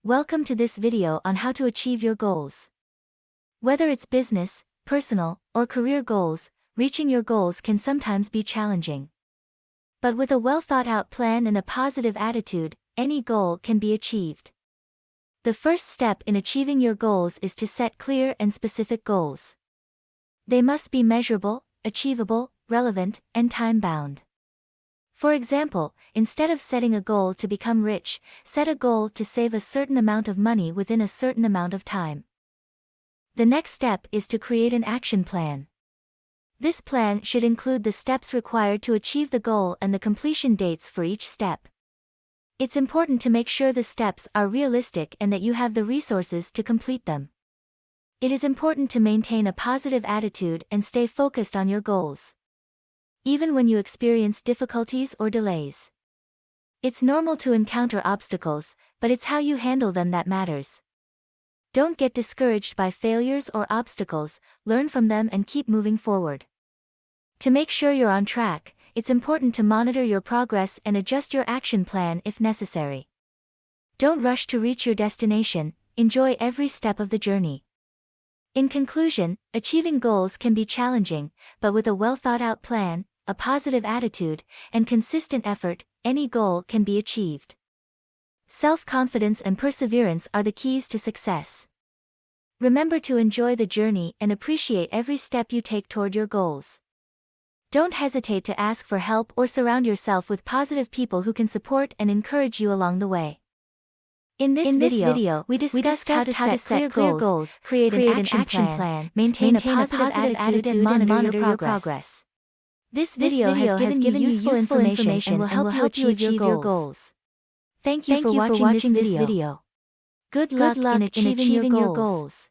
Welcome to this video on how to achieve your goals. Whether it's business, personal, or career goals, reaching your goals can sometimes be challenging. But with a well-thought-out plan and a positive attitude, any goal can be achieved. The first step in achieving your goals is to set clear and specific goals. They must be measurable, achievable, relevant, and time-bound. For example, instead of setting a goal to become rich, set a goal to save a certain amount of money within a certain amount of time. The next step is to create an action plan. This plan should include the steps required to achieve the goal and the completion dates for each step. It's important to make sure the steps are realistic and that you have the resources to complete them. It is important to maintain a positive attitude and stay focused on your goals, even when you experience difficulties or delays. It's normal to encounter obstacles, but it's how you handle them that matters. Don't get discouraged by failures or obstacles, learn from them and keep moving forward. To make sure you're on track, it's important to monitor your progress and adjust your action plan if necessary. Don't rush to reach your destination, enjoy every step of the journey. In conclusion, achieving goals can be challenging, but with a well-thought-out plan, a positive attitude, and consistent effort, any goal can be achieved. Self-confidence and perseverance are the keys to success. Remember to enjoy the journey and appreciate every step you take toward your goals. Don't hesitate to ask for help or surround yourself with positive people who can support and encourage you along the way. In this video, we discussed how to set clear goals, create an action plan, maintain a positive attitude, and monitor your progress. This video has given you useful information and will help you achieve your goals. Thank you for watching this video. Good luck in achieving your goals.